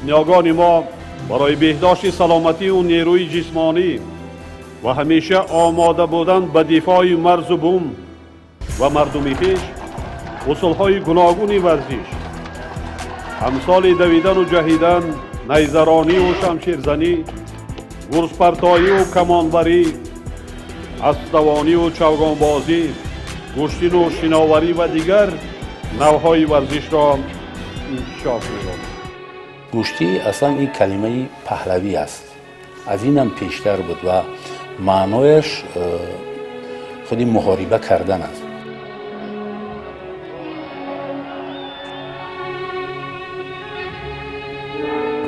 نیاگان ما برای بهداشت سلامتی اون نیروی جسمانی و همیشه آماده بودن به دفاع مرز و بوم و مردمی خویش اصولهای گوناگون ورزش امثال دویدن و جهیدن، نیزرانی و شمشیرزنی، گرزپرتایی و کمانبری، اسبدوانی و چوگانبازی، کشتی و شناوری و دیگر نوعهای ورزش را انکشاف می‌دهد. کشتی اصلا این کلمه پهلوی است، از اینم پیشتر بود و معنایش خودی محاربه کردن است.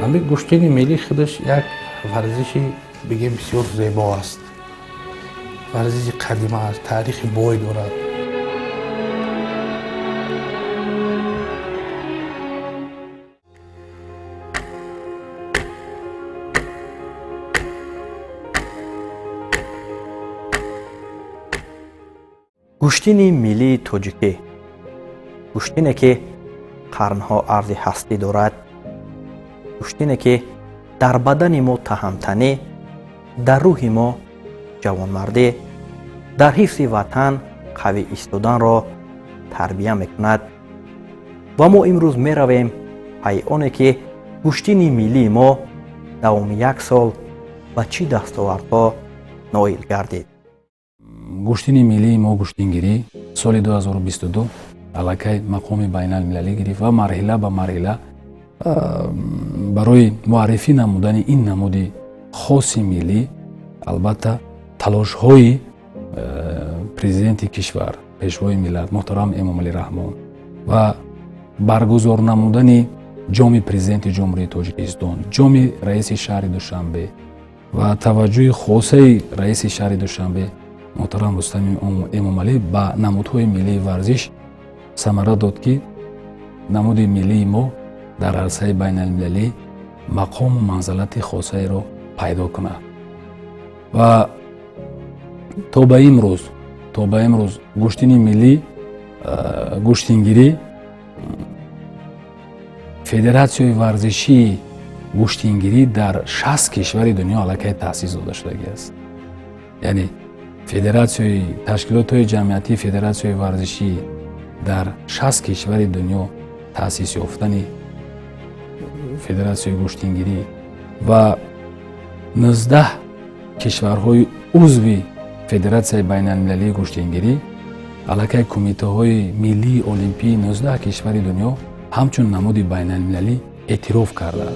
همین کشتی ملی خودش یک ورزشی بگیم بسیار زیبا است. ورزش قدیمی است، تاریخ بوی دارد. کشتی ملی تاجیکی کشتی که قرنها عرض هستی دارد، کشتی که در بدن ما تهمتنی، در روح ما جوانمردی، در حفظ وطن قوی ایستادن را تربیه میکند و ما امروز می رویم پی آنه که کشتی ملی ما دوام یک سال و چی دستاوردها نایل گردید. کشتی ملی ما کشتیگیری سال 2022 علاقه مقام بین المللی گرفت و مرحله به مرحله برای معرفی نمودن این نمود خاص ملی البته تلاش های پرزیدنت کشور پیشوای ملت محترم امام علی رحمان و برگزار نمودن جام پرزیدنت جمهوری تاجیکستان، جام رئیس شهر دوشنبه و توجه خاصه رئیس شهر دوشنبه محترم رستم امام علی با نمودهای ملی ورزش ثمره داد که نمود ملی ما در عرصه بین المللی مقام و منزلت خاصه را پیدا کند و تا به امروز کشتی ملی کشتیگیری فدراسیون ورزشی کشتیگیری در 60 کشور دنیا علاقه تأسیس داده شده است. یعنی فدراسیون تشکیلات جمعیتی فدراسیون ورزشی در 60 کشور دنیا تأسیس یافتن فدراسیون کشتیگیری و 19 کشورهای عضو فدراسیون بین المللی کشتیگیری علاقه کمیته های ملی المپی 19 کشور دنیا همچون نمود بین المللی اعتراف کرده.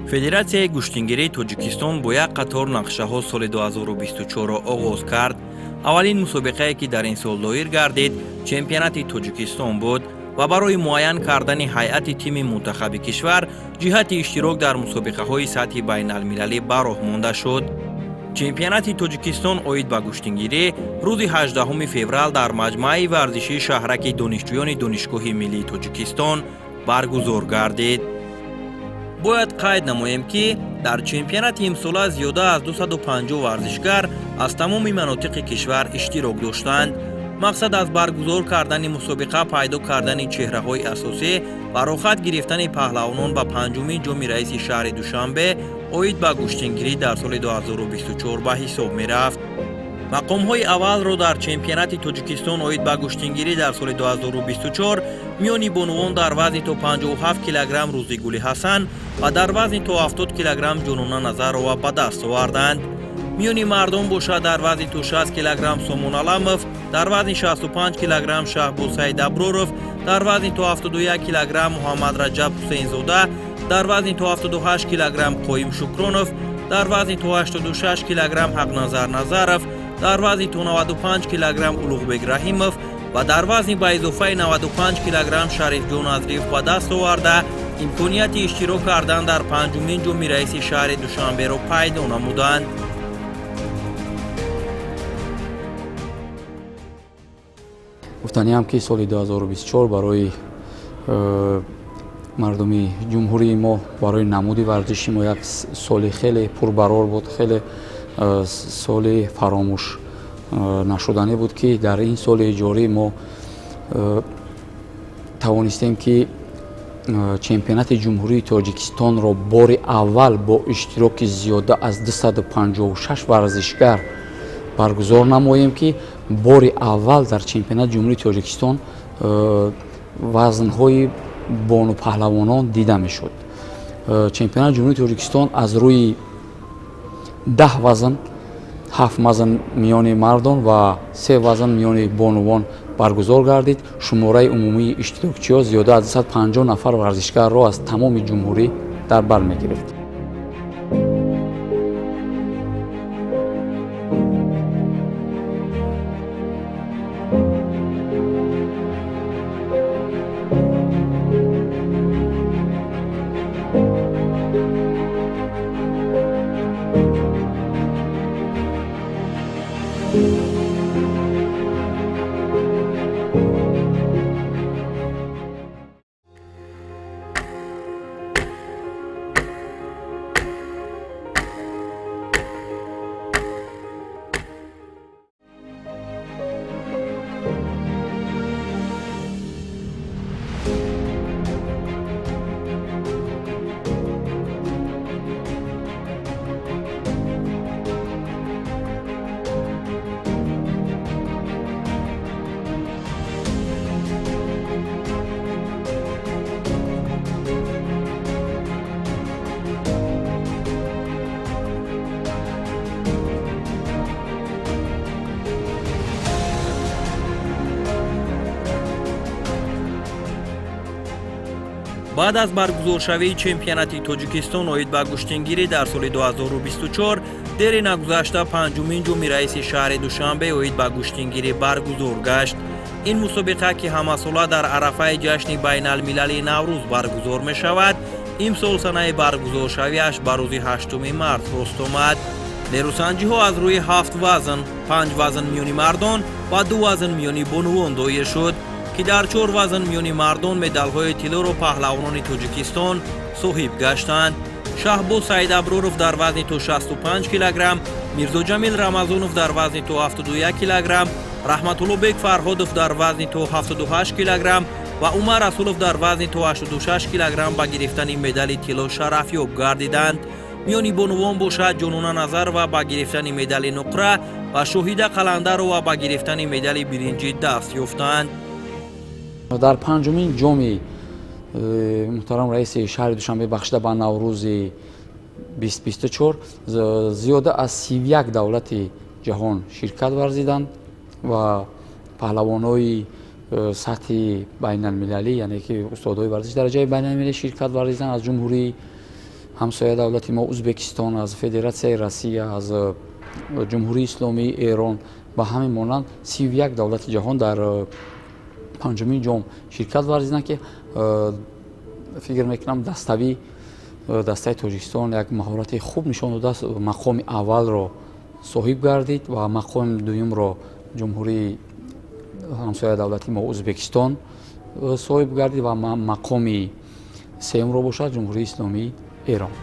فدراسیای کشتیگیری تاجیکستان با یک قطار نقشه‌ها سال 2024 را آغاز کرد. اولین مسابقه‌ای که در این سال دایر گردید چمپیونات تاجیکستان بود و برای معین کردن هیئت تیم منتخب کشور جهت اشتراک در مسابقه‌های سطح بین المللی به راه مانده شد. چمپیونات تاجیکستان اوید به کشتیگیری روز 18 فوریه در مجمع ورزشی شهرک دانشجویان دانشگاه ملی تاجیکستان برگزار گردید. باید قید نماییم که در چمپیونات امسال زیاده از 250 ورزشگر از تمام مناطق کشور اشتراک داشتند. مقصد از برگزار کردن مسابقه پیدا کردن چهره‌های اساسی و راحت گرفتن پهلوانان به پنجمین جام رئیس شهر دوشنبه اوید به کشتیگیری در سال 2024 به حساب می رفت. مقام‌های اول را در چمپیونات تاجیکستان اوید به کشتیگیری در سال 2024 میانی بانوان در وزن تا 57 کیلوگرم روزیگل حسن و در وزن تا 70 کیلوگرم جنون نظرова به دست آوردند. میانی مردان باشد در وزن تا 60 کیلوگرم سامان علمов، در وزن 65 کیلوگرم شهباز سید ابرارov، در وزن تا 71 کیلوگرم محمد رجب حسین زاده، در وزن تا 78 کیلوگرم قایم شکرانov، در وزن تا 86 کیلوگرم حقنظر نظرov، در وزن تا 95 کیلوگرم اولوغبek رحیمov و در وزن به اضافه 95 کیلوگرم شریف جان ازریف به دست آورده имконияти иштирок кардан дар панҷумин ҷоми раиси шаҳри душанберо пайдо намуданд. гуфтаниам ки соли 2024 барои мардуми ҷумҳурии мо, барои намуди варзиши мо як соли хеле пурбарор буд, хеле соли фаромӯш нашуданӣ буд ки дар ин соли ҷорӣ мо тавонистем ки чемпионати ҷумҳурии Тоҷикистонро бори аввал бо иштироки зиёда аз 256 варзишгар баргузор намоем ки бори аввал дар чемпионати ҷумҳурии Тоҷикистон вазнҳои бонупаҳлавонон дида мешуд. Чемпионати ҷумҳурии Тоҷикистон аз рӯи 10 вазн, 7 вазн миёни мардон ва 3 вазн миёни бонувон баргузор гардид. шумораи умумии иштирокчиҳо зиёда аз 250 нафар варзишгарро аз тамоми ҷумҳурӣ дар бар мегирифт. баъд аз баргузоршавии чемпионати Тоҷикистон оид ба гӯштингирӣ дар соли 2024 дери нагузашта панҷумин ҷоми раиси шаҳри Душанбе оид ба гӯштингирӣ баргузор гашт. ин мусобиқа ки ҳамасола дар арафаи ҷашни байналмилалии Наврӯз баргузор мешавад, имсол санаи баргузоршавиаш ба рӯзи 8 март рост омад. нерӯсанҷиҳо аз рӯи 7 вазн, 5 вазн миёни мардон ва 2 вазн миёни бонувон доир шуд ки дар 4 вазн миёни мардон медалҳои тиллоро паҳлавонони Тоҷикистон соҳиб гаштанд. Шаҳбоз Саидаброров дар вазни то 65 кг, Мирзоҷамил Рамазонов дар вазни то 71 кг, Раҳматуллобек Фарҳодов дар вазни то 78 кг ва Умар Расулов дар вазни то 86 кг ба гирифтани медали тилло шарафёб гардиданд. миёни бонувон бошад Ҷонона Назарова ба гирифтани медали нуқра ва Шоҳида Қаландарова ба гирифтани медали биринҷӣ даст ёфтанд. дар панҷумин ҷоми муҳтарам раиси шаҳри Душанбе бахшида ба Наврӯзи 2024 зиёда аз 31 давлати ҷаҳон ширкат варзиданд ва паҳлавонои сатҳи байналмилалӣ, яъне ки устодҳои варзиш дараҷаи байналмилалӣ ширкат варзиданд аз ҷумҳурии ҳамсоя давлати мо Узбекистон, аз Федератсияи Россия, аз ҷумҳурии Исломии Эрон ва ҳамин монанд 31 давлати ҷаҳон дар панҷумин ҷом ширкат варзиданд ки фикр мекунам дастаи Тоҷикистон як маҳорати хуб нишон додааст, мақоми аввалро соҳиб гардид ва мақоми дуюмро ҷумҳурии ҳамсояи давлати мо Узбекистон соҳиб гардид ва мақоми сеюмро бошад ҷумҳурии Исломии Эрон.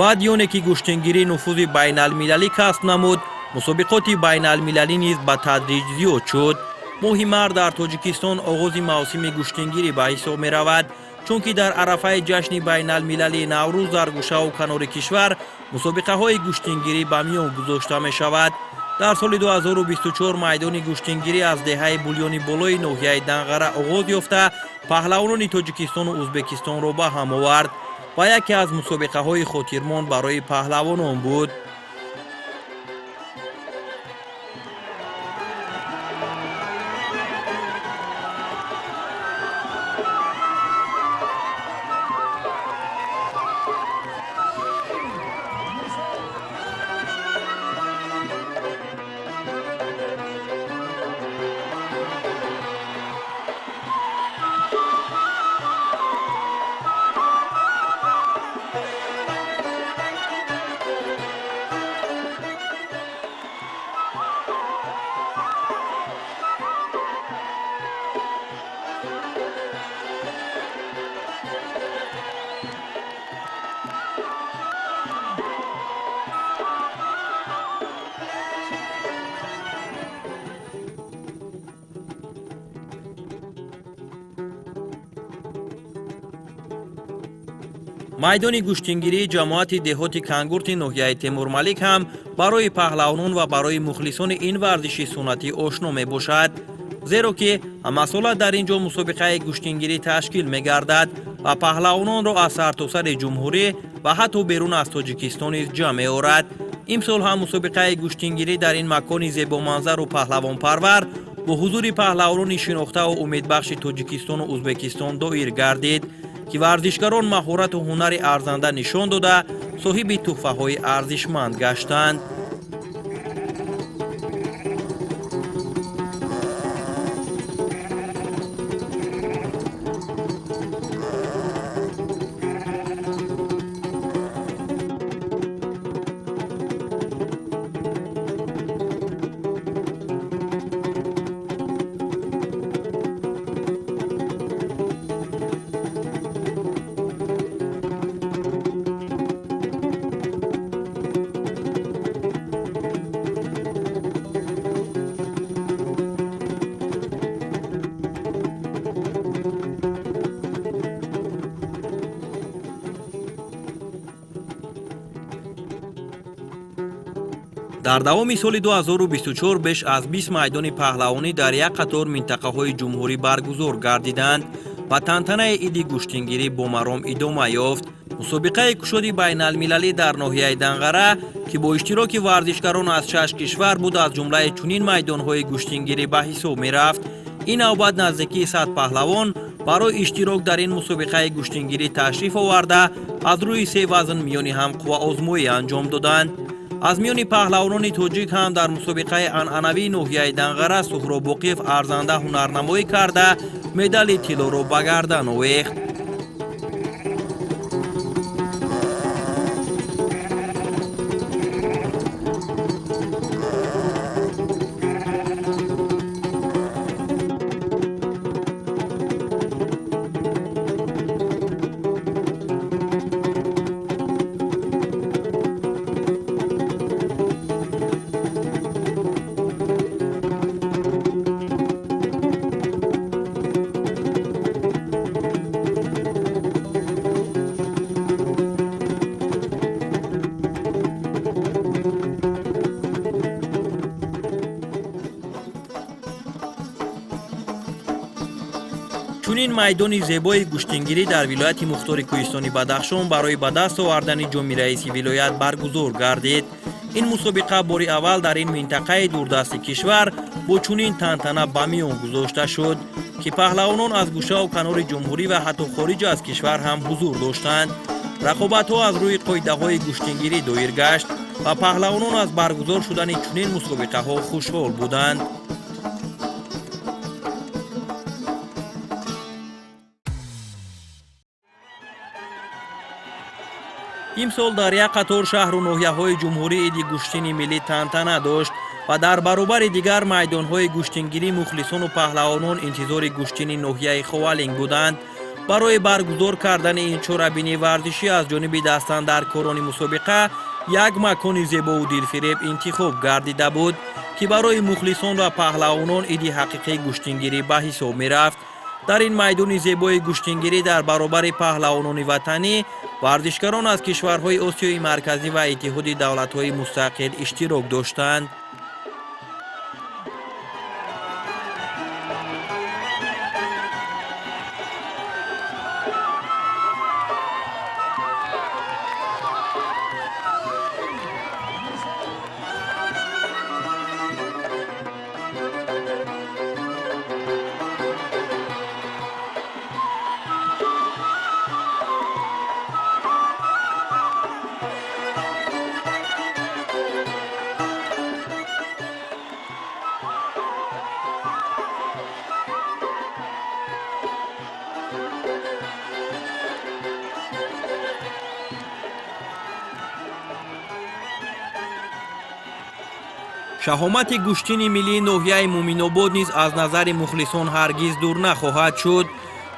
баъд ёне ки гӯштингирӣ нуфузи байналмилалӣ касб намуд, мусобиқоти байналмилалӣ низ ба тадриҷ зиёд шуд. моҳи мард дар тоҷикистон оғози мавсими гӯштингирӣ ба ҳисоб меравад, чунки дар арафаи ҷашни байналмилалии наврӯз дар гӯшаву канори кишвар мусобиқаҳои гӯштингирӣ ба миён гузошта мешавад. дар соли 2024 майдони гӯштингирӣ аз деҳаи бульёни болои ноҳияи Данғара оғоз ёфта, паҳлавонони Тоҷикистону Ӯзбекистонро ба ҳам овард ва яке аз мусобиқаҳои хотирмон барои паҳлавонон буд. майдони гӯштингирии ҷамоати деҳоти Кангурти ноҳияи Темурмалик ҳам барои паҳлавонон ва барои мухлисони ин варзиши суннатӣ ошно мебошад, зеро ки ҳамасола дар ин ҷо мусобиқаи гӯштингирӣ ташкил мегардад ва паҳлавононро аз сартосари ҷумҳурӣ ва ҳатто берун аз Тоҷикистон низ ҷамъ меорад. имсол ҳам мусобиқаи гӯштингирӣ дар ин макони зебоманзару паҳлавонпарвар бо ҳузури паҳлавонони шинохтаву умедбахши Тоҷикистону Ӯзбекистон доир гардид, ки варзишгарон маҳорату ҳунари арзанда нишон дода соҳиби тӯҳфаҳои арзишманд гаштанд. дар давоми соли 2024 беш аз 20 майдони паҳлавонӣ дар як қатор минтақаҳои ҷумҳурӣ баргузор гардиданд ва тантанаи иди гӯштингирӣ бо маром идома ёфт. мусобиқаи кушоди байналмилалӣ дар ноҳияи Данғара, ки бо иштироки варзишгарон аз 6 кишвар буд, аз ҷумлаи чунин майдонҳои гӯштингирӣ ба ҳисоб мерафт. ин навбат наздикии 100 паҳлавон барои иштирок дар ин мусобиқаи гӯштингирӣ ташриф оварда, аз рӯи 3 вазн миёни ҳам қувваозмоӣ анҷом доданд. аз миёни паҳлавонони тоҷик ҳам дар мусобиқаи анъанавии ноҳияи Данғара Суҳроб Боқиев арзанда ҳунарнамоӣ карда, медали тиллоро ба гардан овехт. чунин майдони зебои гӯштингирӣ дар вилояти Мухтори Кӯҳистони Бадахшон барои ба даст овардани ҷоми раиси вилоят баргузор гардид. ин мусобиқа бори аввал дар ин минтақаи дурдасти кишвар бо чунин тантана ба миён гузошта шуд, ки паҳлавонон аз гӯшаву канори ҷумҳурӣ ва ҳатто хориҷ аз кишвар ҳам ҳузур доштанд. рақобатҳо аз рӯи қоидаҳои гӯштингирӣ доир гашт ва паҳлавонон аз баргузор шудани чунин мусобиқаҳо хушҳол буданд. имсол дар як қатор шаҳру ноҳияҳои ҷумҳурӣ иди гӯштини миллӣ тантана дошт ва дар баробари дигар майдонҳои гӯштингирӣ мухлисону паҳлавонон интизори гӯштини ноҳияи Ховалинг буданд. барои баргузор кардани ин чорабинии варзишӣ аз ҷониби дастандаркорони мусобиқа як макони зебову дилфиреб интихоб гардида буд, ки барои мухлисон ва паҳлавонон иди ҳақиқии гӯштингирӣ ба ҳисоб мерафт. дар ин майдони зебои гӯштингирӣ дар баробари паҳлавонони ватанӣ варзишгарон аз кишварҳои осиёи марказӣ ва иттиҳоди давлатҳои мустақил иштирок доштанд. шаҳомати гӯштини миллии ноҳияи муминобод низ аз назари мухлисон ҳаргиз дур нахоҳад шуд,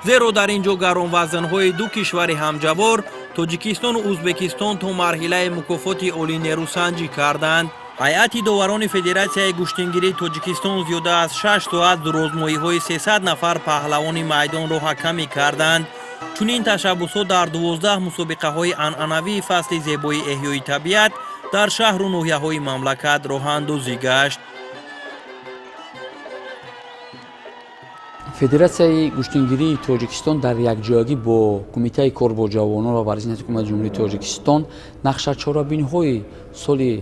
зеро дар ин ҷо гаронвазнҳои ду кишвари ҳамҷавор тоҷикистону ӯзбекистон то марҳилаи мукофоти олинерӯсанҷӣ карданд. ҳайати доварони федератсияи гӯштингирии тоҷикистон зиёда аз 6 соат дурозмоҳиҳои 300 нафар паҳлавони майдонро ҳакамӣ карданд. чунин ташаббусот дар 12 мусобиқаҳои анъанавии фасли зебои эҳёи табиат дар шаҳру ноҳияҳои мамлакат роҳандозӣ гашт. федератсияи гӯштингирии тоҷикистон дар якҷоягӣ бо кумитаи кор бо ҷавонон ва варзиши ҳукумати ҷумҳурии тоҷикистон нақшачорабиниҳои соли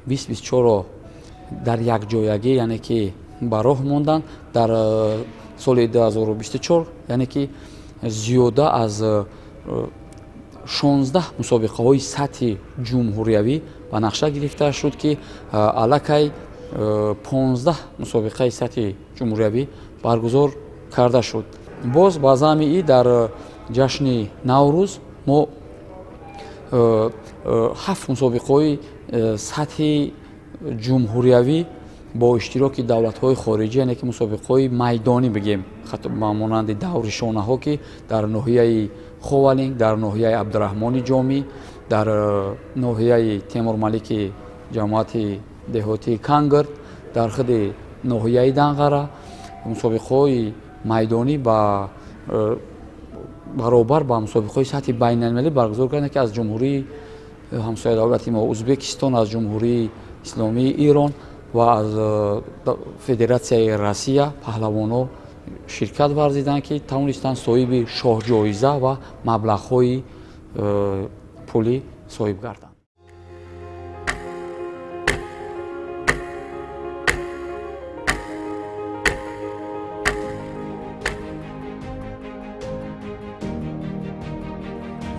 2024-ро дар якҷоягӣ яъне ки ба роҳ монданд. дар соли 2024 яъне ки зиёда аз 16 мусобиқаҳои сатҳи ҷумҳуриявӣ ба нақша гирифта шуд, ки аллакай 15 мусобиқаи сатҳи ҷумҳуриявӣ баргузор карда шуд. боз ба замми дар ҷашни наврӯз мо 7 мусобиқаҳои сатҳи ҷумҳуриявӣ бо иштироки давлатҳои хориҷӣ, яъне ки мусобиқаҳои майдонӣ бигем, монанди даври шонаҳо, ки дар ноҳияи ховалинг, дар ноҳияи абдураҳмони ҷомӣ, дар ноҳияи темурмалики ҷамоати деҳотии кангр, дар худи ноҳияи данғара мусобиқаҳои майдонӣ ба баробар ба мусобиқаҳои сатҳи байналмилалӣ баргузор карданд, ки аз ҷумҳурии ҳамсояи давлати мо ӯзбекистон, аз ҷумҳурии исломии Ирон ва аз федератсияи Россия паҳлавоно ширкат варзиданд, ки тавонистанд соҳиби шоҳҷоиза ва маблағҳои пулӣ соҳиб гарданд.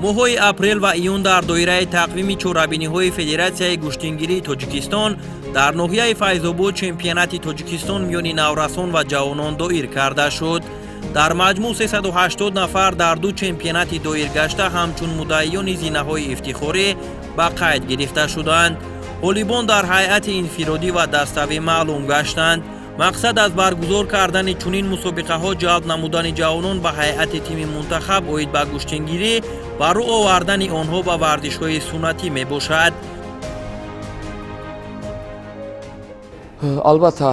моҳҳои апрел ва июн дар доираи тақвими чорабиниҳои федератсияи гӯштингирии тоҷикистон дар ноҳияи файзобод чемпионати тоҷикистон миёни наврасон ва ҷавонон доир карда шуд. дар маҷмӯъ 380 нафар дар ду чемпионати доиргашта ҳамчун муддаиёни зинаҳои ифтихорӣ ба қайд гирифта шуданд. ғолибон дар ҳайати инфиродӣ ва dastavӣ маълум гаштанд. мақсад аз баргузор кардани чунин мусобиқаҳо ҷалб намудани ҷавонон ба ҳайати тими мунтахаб оид ба гӯштингирӣ ва рӯ овардани онҳо ба варзишҳои суннатӣ мебошад. албатта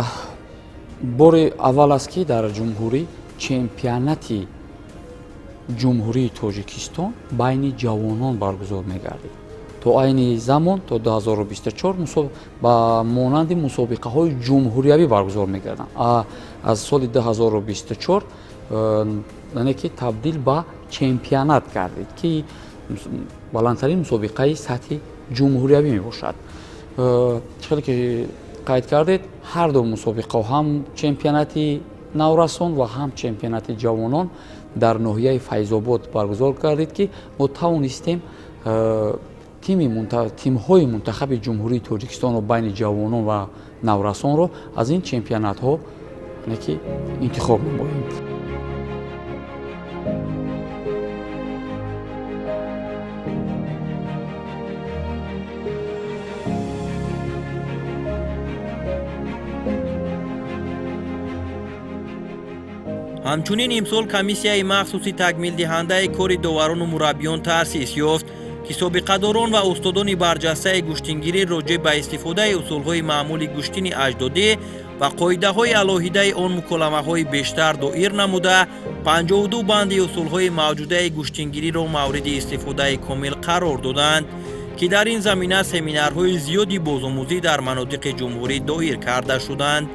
бори аввал аст ки дар ҷумҳурӣ чемпионати ҷумҳурии тоҷикистон байни ҷавонон баргузор мегардид. то айни замон то 2024 ба монанди мусобиқаҳои ҷумҳуриявӣ баргузор мегарданд. аз соли 2024 яъне ки табдил ба чемпионат гардид, ки баландтарин мусобиқаи сатҳи ҷумҳуриявӣ мебошад. чиқадр ки қайд кардед, ҳар ду мусобиқа ҳам чемпионати наврасон ва ҳам чемпионати ҷавонон дар ноҳияи файзобод баргузор гардид, ки мо тавонистем тимҳои мунтахаби ҷумҳурии тоҷикистонро байни ҷавонон ва наврасонро аз ин чемпионатҳо интихоб намоем. ҳамчунин имсол комиссияи махсуси такмилдиҳандаи кори доварону мураббиён таъсис ёфт ки собиқадорон ва устодони барҷастаи гӯштингирӣ роҷеъ ба истифодаи усулҳои маъмули гӯштини аҷдодӣ ва қоидаҳои алоҳидаи он муколамаҳои бештар доир намуда 52 банди усулҳои мавҷудаи гӯштингириро мавриди истифодаи комил қарор доданд ки дар ин замина семинарҳои зиёди бозомӯзӣ дар манотиқи ҷумҳурӣ доир карда шуданд.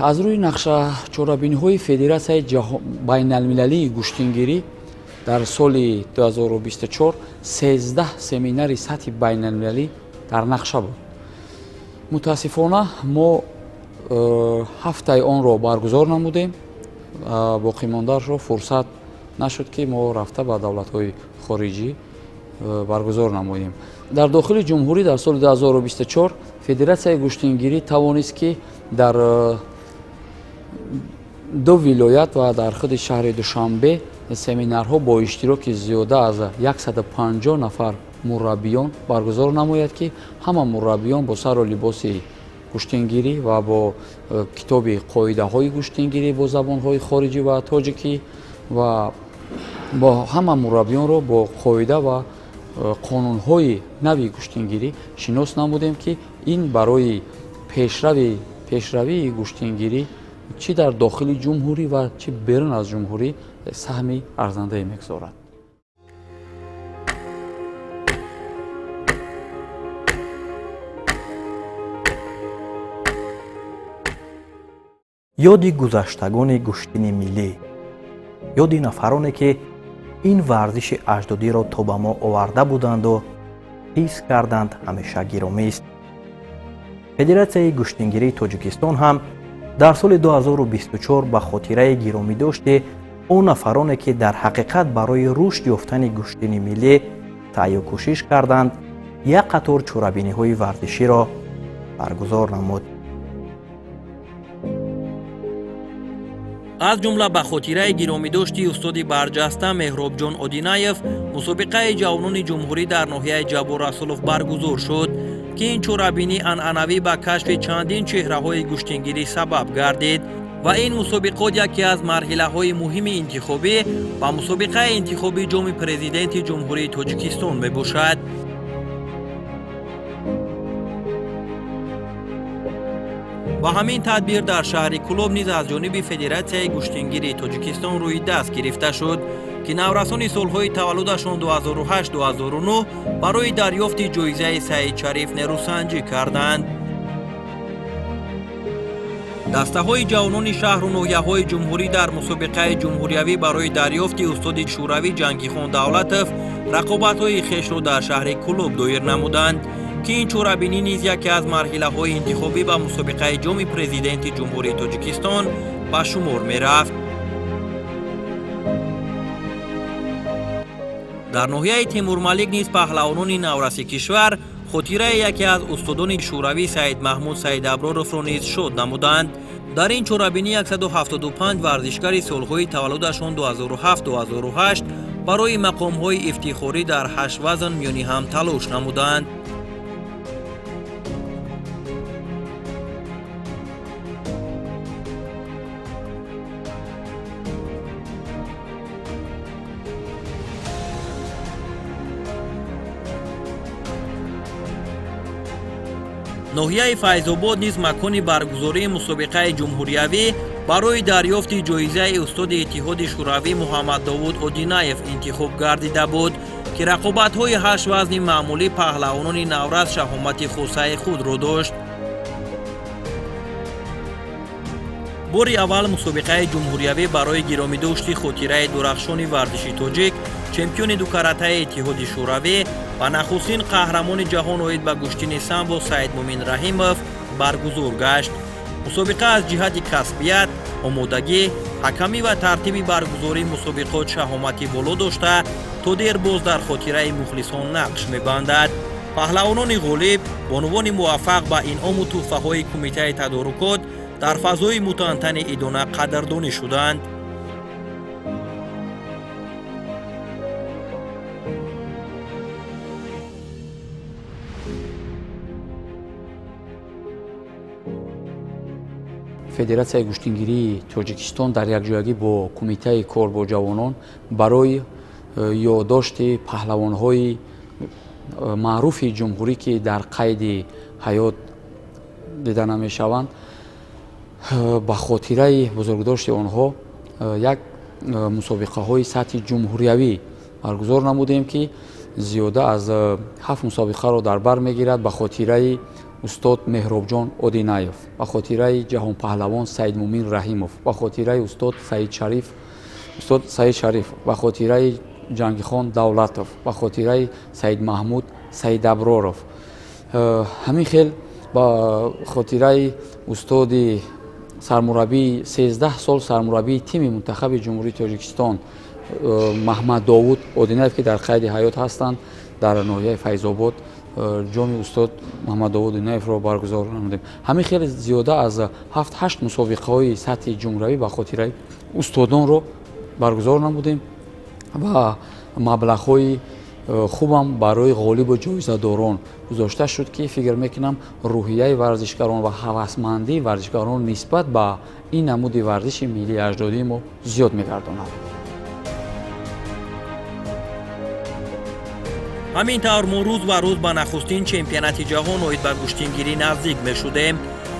аз рӯи нақшачорабиниҳои федератсияи байналмилалии гӯштингирӣ дар соли 2024 13 семинари сатҳи байналмилалӣ дар нақша буд. мутаассифона мо ҳафтаи онро баргузор намудем, боқимондаашро фурсат нашуд ки мо рафта ба давлатҳои хориҷӣ баргузор намоем. дар дохили ҷумҳурӣ дар соли 2024 федератсияи гӯштингирӣ тавонист ки дар 2 вилоят ва дар худи шаҳри Душанбе семинарҳо бо иштироки зиёда аз 150 нафар мураббиён баргузор намояд ки ҳама мураббиён бо сару либоси гӯштингирӣ ва бо китоби қоидаҳои гӯштингирӣ бо забонҳои хориҷӣ ва тоҷикӣ ва бо ҳама мураббиёнро бо қоида ва қонунҳои нави гӯштингирӣ шинос намудем ки ин барои пешравии гӯштингирӣ чӣ дар дохили ҷумҳурӣ ва чӣ берун аз ҷумҳурӣ саҳми арзандае мегузорад. ёди гузаштагони гӯштини миллӣ, ёди нафароне ки ин варзиши аҷдодиро то ба мо оварда буданду ҳис карданд ҳамеша гиромист. федератсияи гӯштингирии тоҷикистон ҳам дар соли 2024 ба хотираи гиромидошти он нафароне ки дар ҳақиқат барои рушд ёфтани гӯштини миллӣ саъю кӯшиш карданд, як қатор чорабиниҳои варзиширо баргузор намуд. аз ҷумла ба хотираи гиромидошти устоди барҷаста меҳробҷон Одинаев мусобиқаи ҷавонони ҷумҳурӣ дар ноҳияи Ҷабор Расулов баргузор шуд ки ин чорабинӣ анъанавӣ ба кашфи чандин чеҳраҳои гӯштингирӣ сабаб гардид ва ин мусобиқот яке аз марҳилаҳои муҳими интихобӣ ва мусобиқаи интихоби ҷоми президенти ҷумҳурии Тоҷикистон мебошад. ба ҳамин тадбир дар шаҳри Кӯлоб низ аз ҷониби Федератсияи гӯштингирии Тоҷикистон рӯи даст гирифта шуд ки наврасони солҳои таваллудашон 2008-2009 барои дарёфти ҷоизаи Саид Шариф нерӯсанҷӣ карданд. дастаҳои ҷавонони шаҳру ноҳияҳои ҷумҳурӣ дар мусобиқаи ҷумҳуриявӣ барои дарёфти устоди шӯравӣ Ҷангихон Давлатов рақобатҳои хешро дар шаҳри Кӯлоб доир намуданд ки ин чорабинӣ низ яке аз марҳилаҳои интихобӣ ба мусобиқаи ҷоми президенти ҷумҳурии Тоҷикистон ба шумор мерафт. дар ноҳияи Тимурмалик низ паҳлавонони навраси кишвар хотираи яке аз устодони шӯравӣ Саид Маҳмуд Саидаброровро низ шод намуданд. дар ин чорабинӣ 175 варзишгари солҳои таваллудашон 2007-2008 барои мақомҳои ифтихорӣ дар 8 вазн миёни ҳам талош намуданд. ноҳияи Файзобод низ макони баргузории мусобиқаи ҷумҳуриявӣ барои дарёфти ҷоизаи устоди иттиҳоди шӯравӣ Муҳаммад Довуд Одинаев интихоб гардида буд ки рақобатҳои 8 вазни маъмулӣ паҳлавонони Наврас шаҳомати хусаи худро дошт. бори аввал мусобиқаи ҷумҳуриявӣ барои гиромидошти хотираи дурахшони варзиши тоҷик, чемпиони дукаратаи иттиҳоди шӯравӣ ва нахустин қаҳрамони ҷаҳон оид ба гӯштини самбо Саид Муъмин Раҳимов баргузор гашт. мусобиқа аз ҷиҳати касбият, омодагӣ, ҳакамӣ ва тартиби баргузории мусобиқот шаҳомати боло дошта, то дер боз дар хотираи мухлисон нақш мебандад. паҳлавонони ғолиб бо унвони муваффақ ба инъому тӯҳфаҳои кумитаи тадорукот дар фазои мутантани идона қадрдонӣ шуданд. федератсияи гӯштингирии тоҷикистон дар якҷоягӣ бо кумитаи кор бо ҷавонон барои ёддошти паҳлавонҳои маъруфи ҷумҳурӣ ки дар қайди ҳаёт дида намешаванд, ба хотираи бузургдошти онҳо як мусобиқаҳои сатҳи ҷумҳуриявӣ баргузор намудем ки зиёда аз 7 мусобиқаро дар бар мегирад ба хотираи устод меҳробҷон одинаев, ба хотираи ҷаҳонпаҳлавон Саидмумин Раҳимов, ба хотираи устод Саид Шариф, ба хотираи Ҷангихон Давлатов, ба хотираи Саидмаҳмуд Саидаброров, ҳамин хел ба хотираи устоди сармураббии 13 сол сармураббии тими мунтахаби ҷумҳурии Тоҷикистон Маҳмад Довуд Одинаев ки дар қайди ҳаёт ҳастанд, дар ноҳияи Файзобод ҷоми устод Маҳмад Довуд Одинаевро баргузор намудем. ҳамин хеле зиёда аз 7-8 мусобиқаҳои сатҳи ҷумҳуриявӣ ба хотираи устодонро баргузор намудем ва маблағҳои хубам барои ғолибу ҷоизадорон гузошта шуд ки фикр мекунам рӯҳияи варзишгарон ва ҳавасмандии варзишгарон нисбат ба ин намуди варзиши миллии аҷдодии мо зиёд мегардонад. ҳамин тавр мо рӯз ба рӯз ба нахустин чемпионати ҷаҳон оид ба гӯштингирӣ наздик мешудем.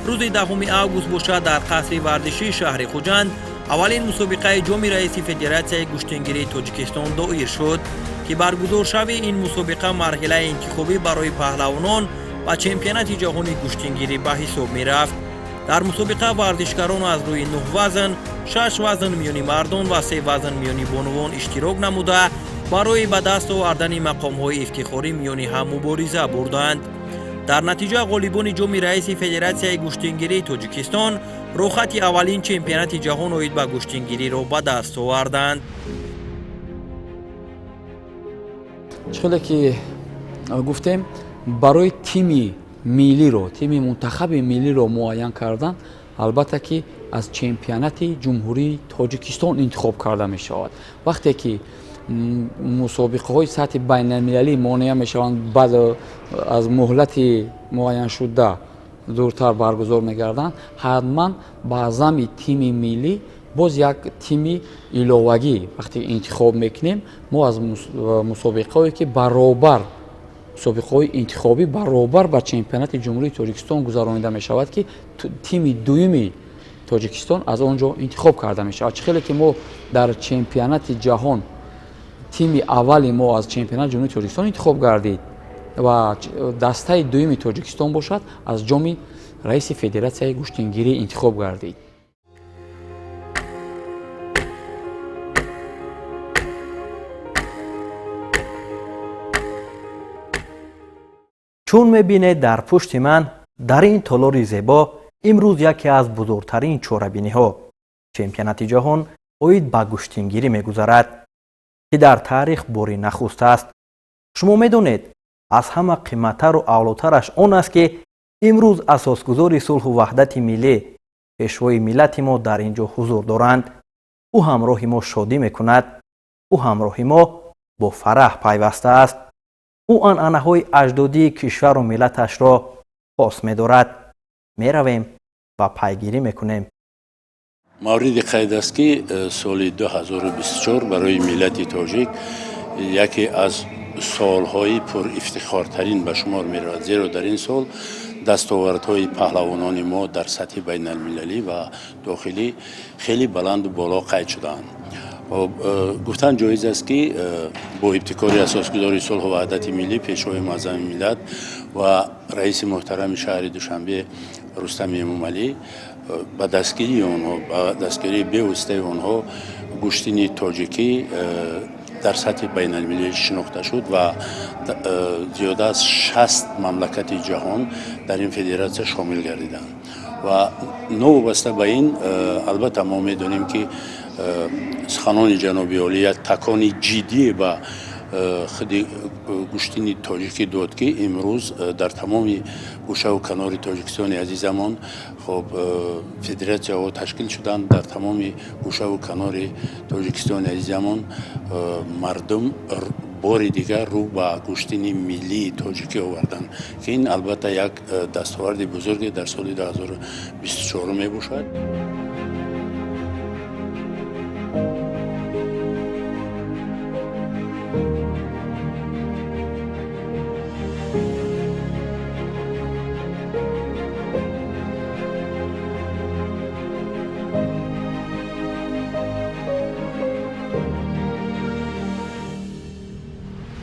рӯзи 10 август бошад дар қасри варзишии шаҳри Хуҷанд аввалин мусобиқаи ҷоми раиси федератсияи гӯштингирии Тоҷикистон доир шуд ки баргузоршави ин мусобиқа марҳилаи интихобӣ барои паҳлавонон ба чемпионати ҷаҳони гӯштингирӣ ба ҳисоб мерафт. дар мусобиқа варзишгарон аз рӯи 9 вазн, 6 вазн миёни мардон ва 3 вазн миёни бонувон иштирок намуда барои ба даст овардани мақомҳои ифтихорӣ миёни ҳам мубориза бурданд. дар натиҷа ғолибони ҷоми раиси федератсияи гӯштингирии Тоҷикистон рохати аввалин чемпионати ҷаҳон оид ба гӯштингириро ба даст оварданд. чхеле ки гуфтем барои тими миллиро, тими мунтахаби миллиро муайян кардан албатта ки аз чемпионати ҷумҳурии Тоҷикистон интихоб карда мешавад. вақте ки мусобиқаҳои сатҳи байналмилалӣ монеа мешаванд, баъд аз муҳлати муайяншуда дуртар баргузор мегарданд, ҳатман ба азами тими миллӣ боз як тими иловагӣ вақте интихоб мекунем, мо аз мусобиқаҳое ки баробар мусобиқаҳои интихобӣ баробар ба чемпионати ҷумҳурии Тоҷикистон гузаронида мешавад ки тими дуюми Тоҷикистон аз он ҷо интихоб карда мешавад. чӣ хеле ки мо дар чемпионати ҷаҳон тими аввали мо аз чемпионати ҷумҳурии Тоҷикистон интихоб гардид ва дастаи дуюми Тоҷикистон бошад аз ҷоми раиси федератсияи гӯштингирӣ интихоб гардид. чун мебинед дар пушти ман, дар ин толори зебо имрӯз яке аз бузургтарин чорабиниҳо чемпионати ҷаҳон оид ба гӯштингирӣ мегузарад ки дар таърих бори нахуст аст. шумо медонед аз ҳама қиматтару авлотараш он аст ки имрӯз асосгузори сулҳу ваҳдати миллӣ пешвои миллати мо дар ин ҷо ҳузур доранд. ӯ ҳамроҳи мо шодӣ мекунад, ӯ ҳамроҳи мо бо фараҳ пайваста аст. ӯ анъанаҳои аҷдодии кишвару миллаташро пос медорад. меравем ва пайгирӣ мекунем. мавриди қайд аст ки соли 2024 барои миллати тоҷик яке аз солҳои пурифтихортарин ба шумор меравад, зеро дар ин сол дастовардҳои паҳлавонони мо дар сатҳи байналмилалӣ ва дохилӣ хеле баланду боло қайд шудаанд. гуфтан ҷоиз аст ки бо ибтикори асосгузори сулҳу ваҳдати миллӣ пешвои муаззами миллат ва раиси муҳтарами шаҳри Душанбе Рустами Эмомалӣ ба дастгирии онҳо, ба дастгирии бевоситаи онҳо гӯштини тоҷикӣ дар сатҳи байналмилалӣ шинохта шуд ва зиёда аз 60 мамлакати ҷаҳон дар ин федератсия шомил гардиданд. ва новобаста ба ин албатта мо медонем ки суханони ҷаноби олӣ як такони ҷиддие ба худи гӯштини тоҷикӣ дод ки имрӯз дар тамоми гӯшаву канори Тоҷикистони азизамон хоб федератсияҳо ташкил шуданд. дар тамоми гӯшаву канори Тоҷикистони азизамон мардум бори дигар рӯ ба куштини миллии тоҷикӣ оварданд ки ин албатта як дастоварди бузурге дар соли 2024 мебошад.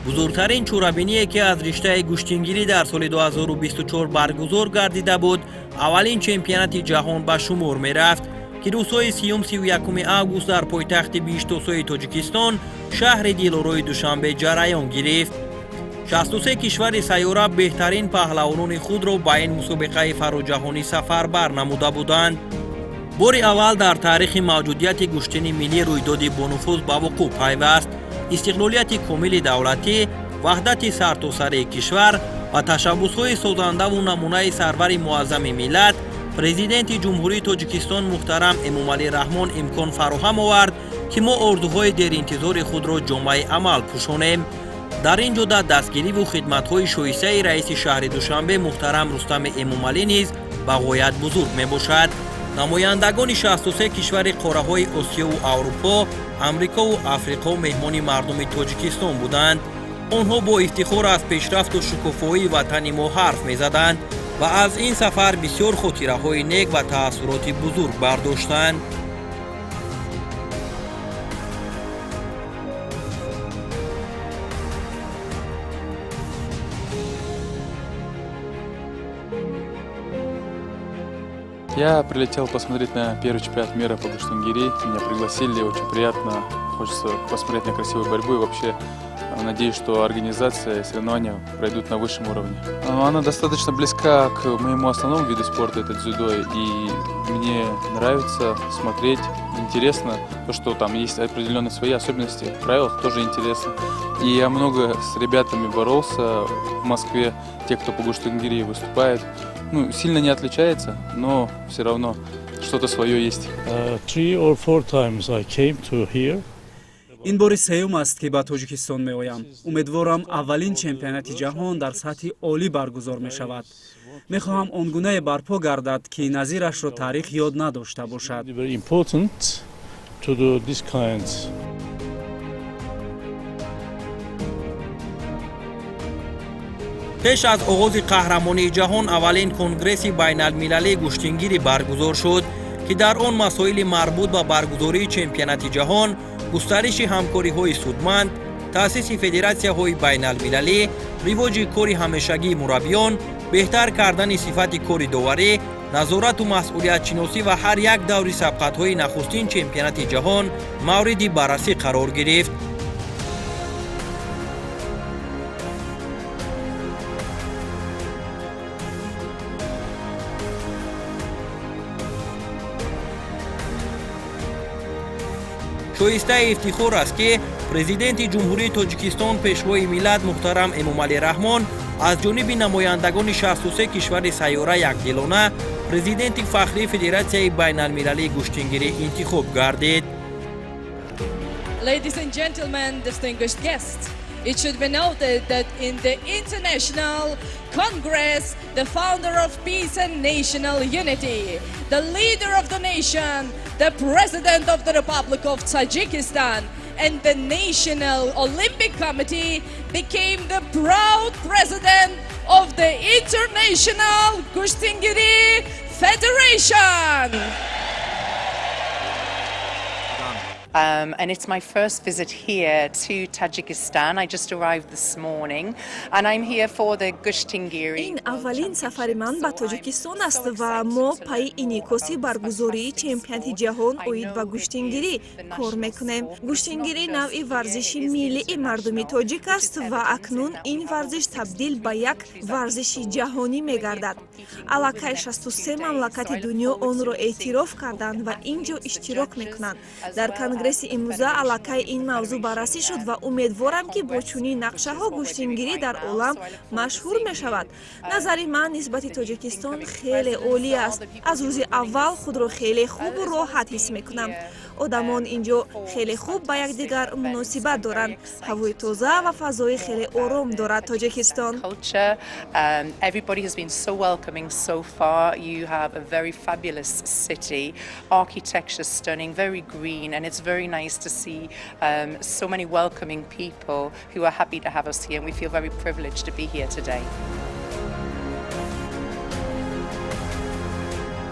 бузургтарин чорабиnie ки аз риштаи гӯштингирӣ дар соли 2024 баргузор гардида буд, аввалин чемпионати ҷаҳон ба шумор мерафт ки рӯзҳои 30-31 август дар пойтахти биштосои Тоҷикистон шаҳри дилорои Душанбе ҷараён гирифт. 63 кишвари сайёра беҳтарин паҳлавонони худро ба ин мусобиқаи фароҷаҳонӣ сафарбар намуда буданд. бори аввал дар таърихи мавҷудияти гӯштини миллӣ рӯйдоди бонуфуз ба вуқӯъ пайваст, истиқлолияти комили давлатӣ, ваҳдати сартосарии кишвар ва ташаббусҳои созандаву намунаи сарвари муаззами миллат, президенти ҷумҳурии Тоҷикистон муҳтарам Эмомалӣ Раҳмон имкон фароҳам овард, ки мо орзуҳои деринтизори худро ҷомаи амал пӯшонем. дар ин ҷода дастгириву хидматҳои шоистаи раиси шаҳри Душанбе муҳтарам Рустами Эмомалӣ низ ба ғоят бузург мебошад. намояндагони 63 кишвари қораҳои Осиёву Аврупо, Амрикову Африқо меҳмони мардуми Тоҷикистон буданд. онҳо бо ифтихор аз пешрафту шукуфоии ватани мо ҳарф мезаданд ва аз ин сафар бисёр хотираҳои нек ва таассуроти бузург бардоштанд. Я прилетел посмотреть на первый чемпионат мира по Гуштангири. Меня пригласили, очень приятно. Хочется посмотреть на красивую борьбу и вообще надеюсь, что организация и соревнования пройдут на высшем уровне. Она достаточно близка к моему основному виду спорта, это дзюдо. И мне нравится смотреть, интересно, то, что там есть определенные свои особенности. Правила тоже интересно. И я много с ребятами боролся в Москве, те, кто по Гуштангири выступает. Сильно не отличается, но все равно что-то свое есть. 3 or 4 times I came to here. ин бори сеюм аст ки ба Тоҷикистон меоям. Умедворам аввалин чемпионати ҷаҳон дар сатҳи олӣ баргузор мешавад. мехоҳам он гунае барпо гардад ки назирашро таърих ёд надошта бошад. Very important to do this kind. пеш аз оғози қаҳрамонии ҷаҳон аввалин конгресси байналмилалии гӯштингирӣ баргузор шуд, ки дар он масоили марбут ба баргузории чемпионати ҷаҳон, густариши ҳамкориҳои судманд, таъсиси федератсияҳои байналмилалӣ, ривоҷи кори ҳамешагии мураббиён, беҳтар кардани сифати кори доварӣ, назорату масъулиятшиносӣ ва ҳар як даври сабқатҳои нахустин чемпионати ҷаҳон мавриди баррасӣ қарор гирифт. шоистаи ифтихор аст ки президенти ҷумҳурии Тоҷикистон пешвои миллат муҳтарам Эмомалӣ Раҳмон аз ҷониби намояндагони 63 кишвари сайёра якдилона президенти фахрии Федератсияи байналмилалии гӯштингирӣ интихоб гардид. Ladies and gentlemen, distinguished guests, it should be noted that in the International Congress, the founder of peace and national unity, the leader of the nation, the President of the Republic of Tajikistan, and the National Olympic Committee became the proud president of the International Gushtangiri Federation. And it's my first visit here to Tajikistan. I just arrived this morning and I'm here for the Gushtangiri. این اولین سفر من به تاجیکستان است و ما پای انعکاسی برگزاری چمپیونات جهان اوید و گوشتنگیری کار میکنیم. گوشتنگیری نوعی ورزش ملی مردم تاجیک است و اکنون این ورزش تبدیل به یک ورزش جهانی میگردد. علاقه 63 مملکت دنیا آن را اعتراف کردند و اینجا اشتراک میکنند. در конгресси имрӯза аллакай ин мавзӯъ баррасӣ шуд ва умедворам ки бо чунин нақшаҳо гӯштингирӣ дар олам машҳур мешавад. назари ман нисбати Тоҷикистон хеле олӣ аст. аз рӯзи аввал худро хеле хубу роҳат ҳис мекунам. одамон инҷо хеле хуб ба якдигар муносибат доранд. ҳавои тоза ва фазои хеле ором дорад Тоҷикистон. Everybody has been so welcoming so far. You have a very fabulous city, architecture stunning, very green, and it's very nice to see so many welcoming people who are happy to have us here, and we feel very privileged to be here today.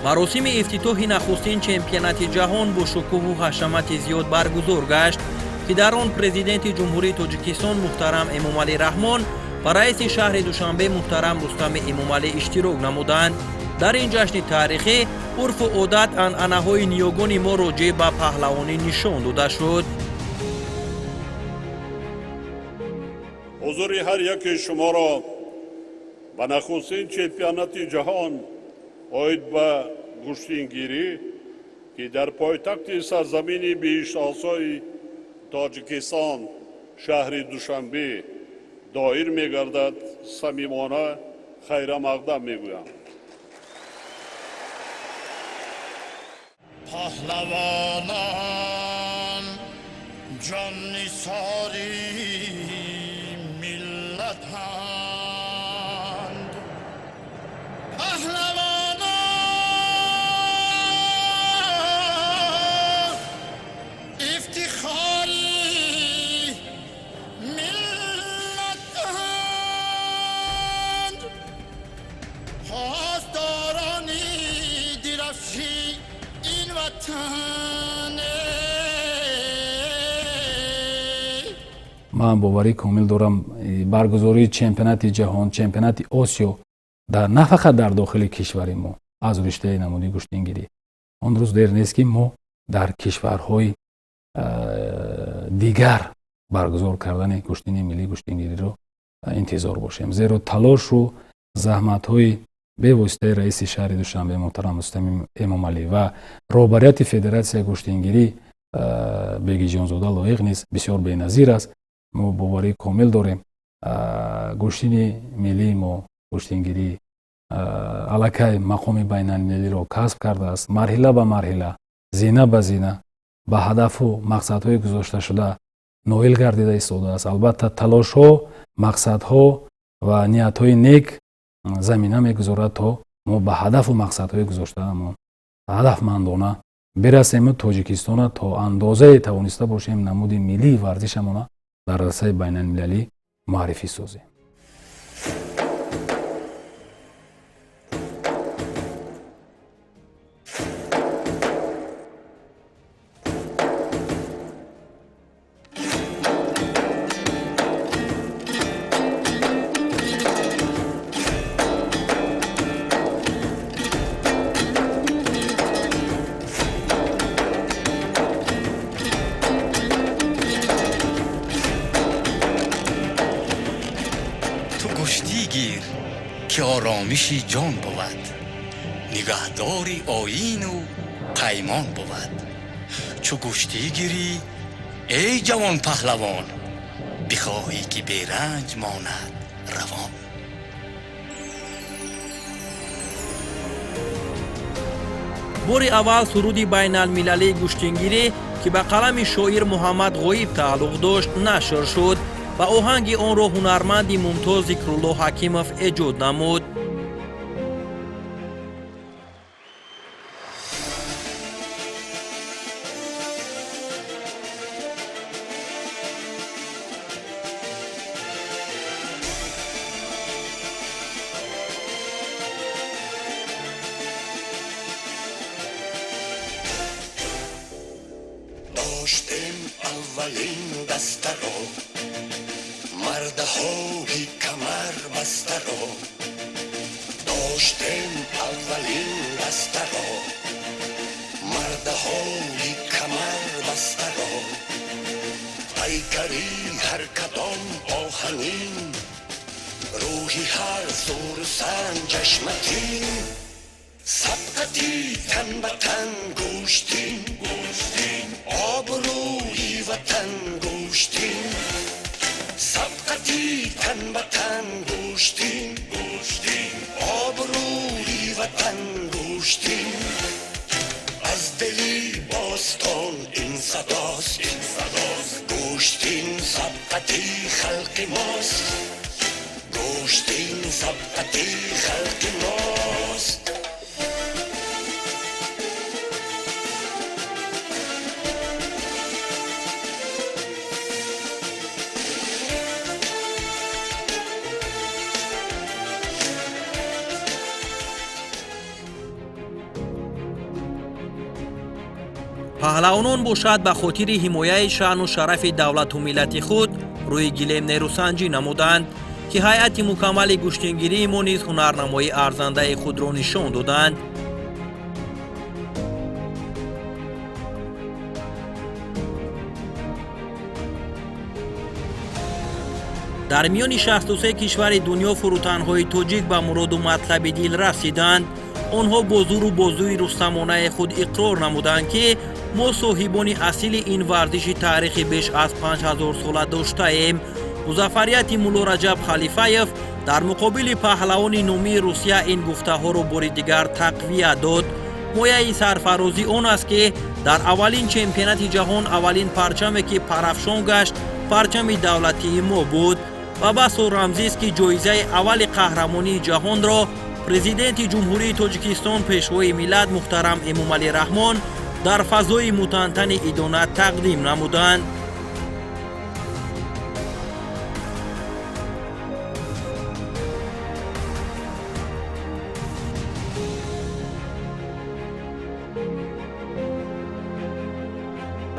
маросими ифтитоҳи нахустин чемпионати ҷаҳон бо шукӯҳу ҳашамати зиёд баргузор гашт, ки дар он президенти ҷумҳурии Тоҷикистон муҳтарам Эмомалӣ Раҳмон ва раиси шаҳри Душанбе муҳтарам Рустами Эмомалӣ иштирок намуданд. дар ин ҷашни таърихӣ урфу одат анъанаҳои ниёгони мо роҷеъ ба паҳлавонӣ нишон дода шуд. ҳузури ҳар яке шуморо ба нахустин чемпионати ҷаҳон оид ба гӯштингирӣ, ки дар пойтахти сарзамини биҳиштосои Тоҷикистон шаҳри Душанбе доир мегардад, самимона хайрамақдам мегӯям. پهلوانان جان نثاری ملتند پهلوانان افتخاری ملتند پاسدارانی درفشی این وطن. من باوری کامل دارم برگزاری چمپیونات جهان، چمپیونات آسیا در نه فقط در داخل کشور ما از رشته نمودی گوشتینگیری، آن روز دیر نیست که ما در کشورهای دیگر برگزار کردن گوشتینی ملی گوشتینگیری رو انتظار باشیم، زیرا تلاش و زحمت های به واسطه رئیس شهر دوشنبه محترم رستمی امامعلی و رهبریت فدراسیون گوشتینگیری بیگی جانزاده لایق نیست، بسیار بی‌نظیر است. ما باوری کامل داریم گوشتین ملی ما گوشتینگیری علاقه مقام بین‌المللی را کسب کرده است. مرحله به مرحله، زینه به زینه به هدف و مقصدهای گذاشته شده نائل گردیده ایستاده است. البته تلاش ها، مقصدها و نیت های نیک زمینه میگذارد تا ما به هدف و مقصدهای گذاشته‌مان هدفمندانه برسیم تاجیکستان تا اندازه توانسته باشیم نمود ملی ورزشمان در عرصه بین المللی معرفی سازیم. گیر که آرامشی جان بود، نگهداری آیین و پیمان بود. چو گشتی گیری ای جوان پهلوان، بخواهی که بیرنج ماند روان. باری اول سرودی بین المللی گوشتینگیری که به قلم شاعر محمد غایب تعلق داشت نشر شد و آهنگ آن را هنرمند ممتاز ذکرالله حکیمов ایجاد نمود. داشتیم اولین دسته را، مردهای کمر بسته را. داشتیم اولین دسته را، مردهای کمر بسته را. پیکری هر کدام آهنین، روحی هر زور سنجش متین. سبقتی تن به تن گوشتین، آبروی وطن گوشتین. سبقتی تن به تن گوشتین، آبروی وطن گوشتین. از دلی باستان سبقتی خلق ماست گوشتین سبقتی خلق ماست پهلوانان باشد به خاطر حمایت شأن و شرف دولت و ملت خود روی گلیم نیروسنجی نمودند که هیئت مکمل گشتنگیری ما نیز هنرنمایی ارزنده خود را نشان دادند. در میان 63 کشور دنیا فروتن‌های تاجیک به مراد و مطلب دل رسیدند. آنها با زور و بازوی رستمانه خود اقرار نمودند که ما صاحبان اصیل این ورزش تاریخی بیش از 5000 ساله داشته ایم. مظفریت مولا رجب خلیفه‌یف در مقابل پهلوان نامی روسیه این گفته ها را بار دیگر تقویت داد. مایه سرفرازی آن است که در اولین چمپیونات جهان اولین پرچمی که پرافشان گشت پرچم دولتی ما بود و بس رمزی است که جایزه اول قهرمانی جهان را پرزیدنت جمهوری تاجیکستان پیشوای ملت محترم امامعلی رحمان در فضای متنتن ایدانت تقدیم نمودند.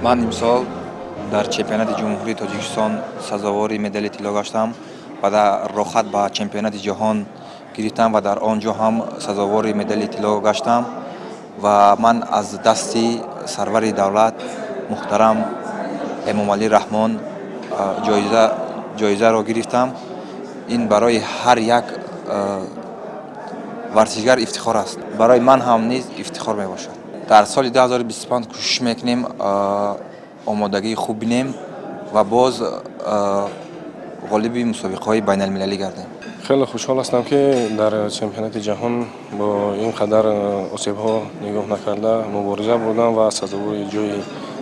من امسال در چمپیونات جمهوری تاجیکستان سزاوار مدال طلا گشتم و در راحت به چمپیونات جهان گرفتم و در آنجا هم سزاوار مدال طلا گشتم و من از دستی سرور دولت محترم امامعلی رحمان جایزه را گرفتم. این برای هر یک ورزشگر افتخار است. برای من هم نیز افتخار می باشد. در سال 2025 کوشش میکنیم آمادگی خوب بینیم و باز غالب مسابقه های بین المللی گردیم. خیلی خوشحال هستم که در چمپیونات جهان با این قدر آسیب ها نگاه نکرده مبارزه بودم و سزاوار جای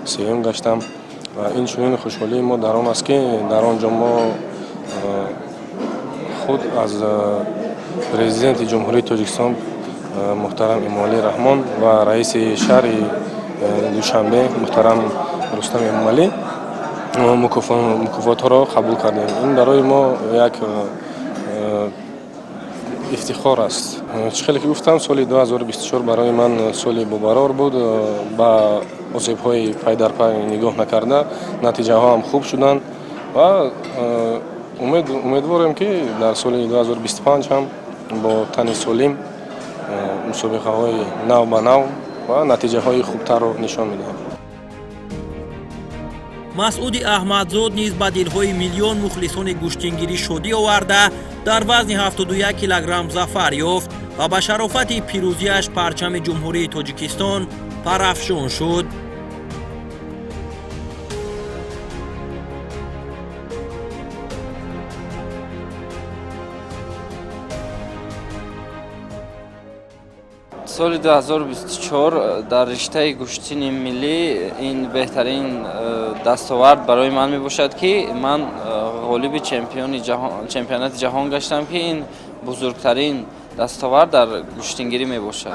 سوم گشتم و این چنین خوشحالی ما در آن است که در آنجا ما خود از پرزیدنت جمهوری تاجیکستان محترم امامعلی رحمان و رئیس شهر دوشنبه محترم رستم امامعلی مکافات ها را قبول کردیم. این برای ما یک افتخار است. خیلی که گفتم سال 2024 برای من سال بابرار بود. با آسیب های پای در پای نگاه نکرده نتیجه ها هم خوب شدند و امیدوارم که در سال 2025 هم با تن سالم مسابقه های نو به نو و نتیجه های خوبتر را نشان میدهم. مسعود احمدزاد نیز با دلهای میلیون مخلصان گشتنگیری شادی آورده در وزن 71 کیلوگرم ظفر یافت و به شرافت پیروزیش پرچم جمهوری تاجیکستان پرافشان شد. سال 2024 در رشته گشتن ملی این بهترین دستاورد برای من می باشد که من غالب چمپیونات جهان گشتم که این بزرگترین دستاورد در گشتنگیری می باشد.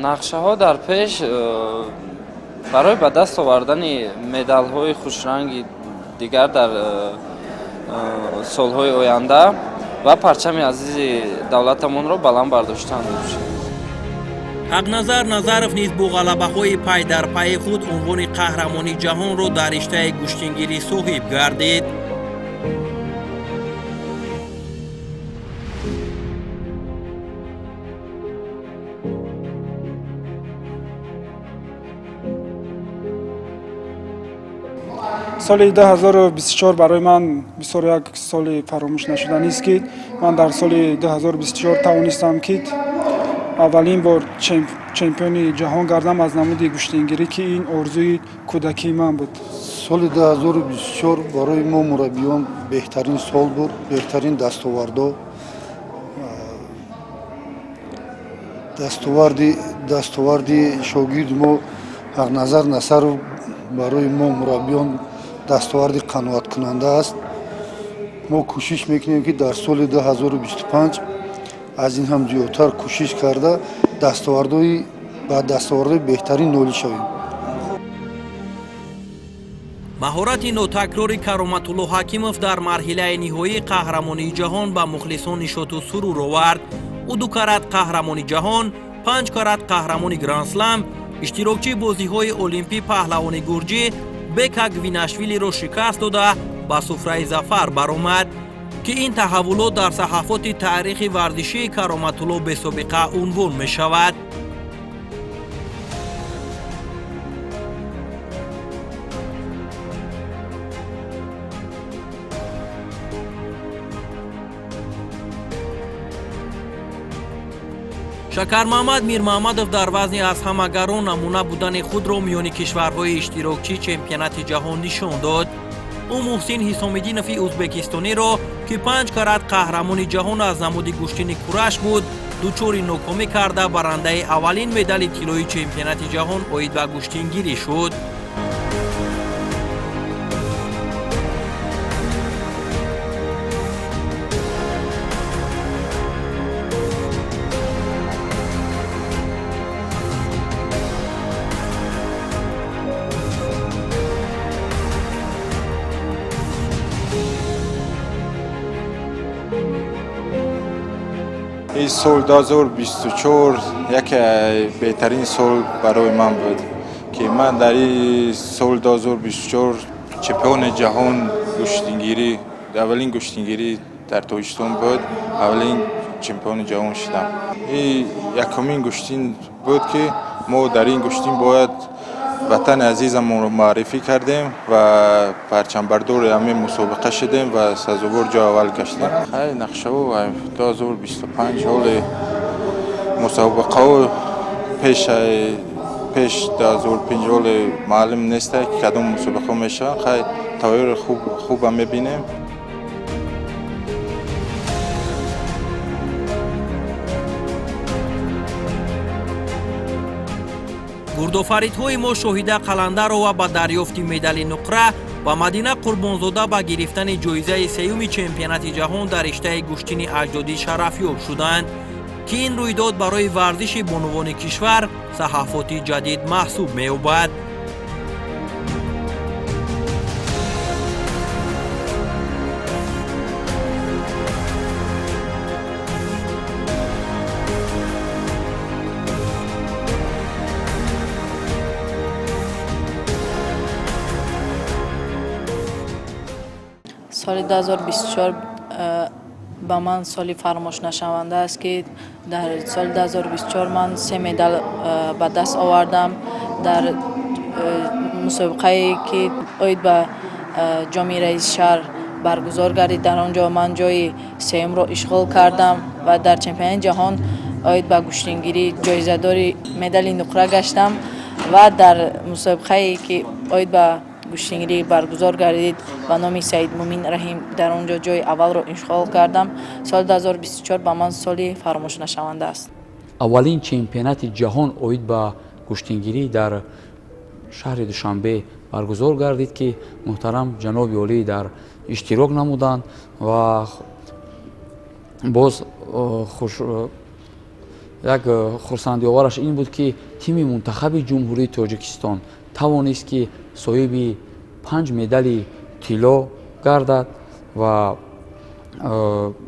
نقشه ها در پیش برای به دست آوردن مدال های خوشرنگ دیگر در سالهای آینده و پرچم عزیز دولتمون را بلند برداشتن باشد. حقنظر نظرов نیز با غلبه‌های پای در پای خود عنوان قهرمانی جهان را در رشته گشتنگیری صاحب گردید. سال 2024 برای من بسیار یک سال فراموش نشدنی است که من در سال 2024 توانستم که اولین بار چمپیون جهان گردم از نمود گشتنگیری که این آرزوی کودکی من بود. سال 2024 برای ما مربیان بهترین سال بود، بهترین دستاوردی شاگرد ما حقنظر نصر برای ما مربیان дастоварди қаноаткунанда аст. мо кӯшиш мекунем ки дар соли 2025 аз ин ҳам зиёдтар кӯшиш карда ба дастовардҳои беҳтарин нолӣ шавем. маҳорати нотакрори Кароматулло Ҳакимов дар марҳилаи ниҳоии қаҳрамонии ҷаҳон ба мухлисон нишоту сурур овард. ӯ 2 карат қаҳрамони ҷаҳон, 5 карат қаҳрамони Гранд-слам, иштирокчии бозиҳои олимпӣ паҳлавони гурҷӣ Бека Гвинашвилиро шикаст дода ба суфраи зафар баромад, ки ин таҳаввулот дар саҳафоти таърихи варзишии Кароматулло бесобиқа унвон мешавад. Шакармаҳмад Мирмаҳмадов дар вазни аз ҳамагарон намуна будани худро миёни кишварҳои иштирокчии чемпионати ҷаҳон нишон дод. ӯ Муҳсин Ҳисомиддинови ӯзбекистониро, ки 5 карат қаҳрамони ҷаҳон аз намуди гӯштини кураш буд, дучори нокомӣ карда барандаи аввалин медали тиллои чемпионати ҷаҳон оид ба гӯштингирӣ шуд. این سال 2024 یک بهترین سال برای من بود که من در این سال 2024 چمپیون جهان گشتینگیری اولین گشتینگیری در تاجیکستان بود، اولین چمپیون جهان شدم. این یکمین گشتین بود که ما در این گشتین باید وطن عزیزمون رو معرفی کردیم و پرچمبردار همه مسابقه شدیم و سزاوار جای اول گشتیم. نقشه و 2025 حال مسابقه و پیش 2005 حال معلوم نیست که کدام مسابقه میشه. خیلی تغییر خوب هم میبینیم. гурдофаридҳои мо шоҳида қаландаро ва ба дарёфти медали нуқра ва Мадина Қурбонзода ба гирифтани ҷоизаи сеюми чемпионати ҷаҳон дар риштаи гӯштини аҷдодӣ шарафёб шуданд, ки ин рӯйдод барои варзиши бонувони кишвар саҳафоти ҷадид маҳсуб меёбад. سال 2024 با من سالی فراموش نشونده است که در سال 2024 من 3 مدال به دست آوردم در مسابقه که اوید به جامی رئیس شهر برگزار گردید. در آنجا من جای سوم را اشغال کردم و در چمپیونات جهان اوید به گشتینگیری جایزه داری مدال نقره گشتم و در مسابقه که اوید به گوشتینگیری برگزار گردید به نام سعید مومین رحیم در اونجا جای اول رو اشغال کردم. سال 2024 با من سالی فراموش نشونده است. اولین چمپیونات جهان اوید به گوشتینگیری در شهر دوشنبه برگزار گردید که محترم جناب عالی در اشتراک نمودند و باز یک خرسندی آورش این بود که تیم منتخب جمهوری تاجیکستان توانست که صاحب 5 مدال طلا گردد و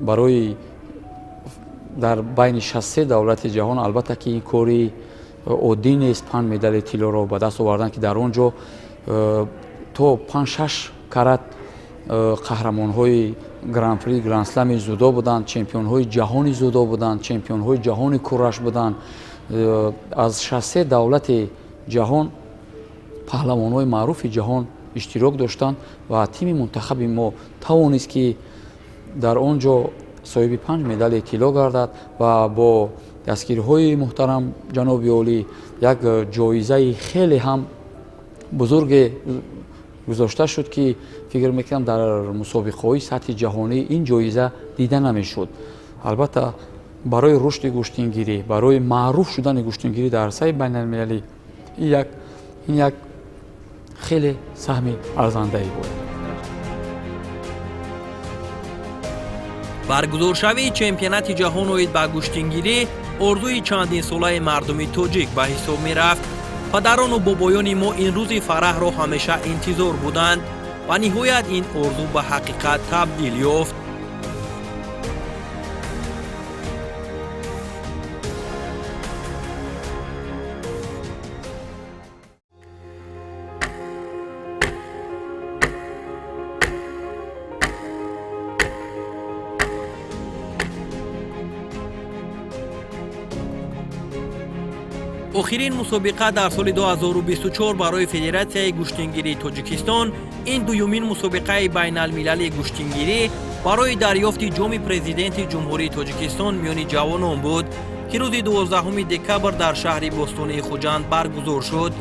برای در بین 63 دولت جهان، البته که این کاری عادی نیست 5 مدال طلا را به دست آوردن که در آنجا تو 5-6 کرات قهرمان های گراند پری گراند اسلم زودو بودند، چمپیون های جهانی زودو بودند، چمپیون های جهانی کورش بودند. از 63 دولت جهان پهلوان‌های معروف جهان اشتراک داشتند و تیم منتخب ما توانست که در آنجا صاحب 5 مدال طلا گردد و با دستگیری‌های محترم جناب عالی یک جایزه خیلی هم بزرگ گذاشته شد که فکر میکنم در مسابقه‌های سطح جهانی این جایزه دیده نمیشد. البته برای رشد گوشتینگیری، برای معروف شدن گوشتینگیری در سطح بین‌المللی این یک خیلی سهم ارزنده‌ای بود. برگزارشوی چمپیونات جهان اوید با گوشتنگیری ارزوی چندین ساله مردمی توجیک به حساب می رفت. پدران و بابایان ما این روز فرح را همیشه انتظار بودند و نهایت این ارزو به حقیقت تبدیل یافت. آخرین مسابقه در سال 2024 برای فدراسیون گوشتنگیری تاجیکستان این دومین مسابقه بین المللی گوشتنگیری برای دریافت جام پرزیدنت جمهوری تاجیکستان میان جوانان بود که روز 12 دکبر در شهر بوستان خوجند برگزار شد.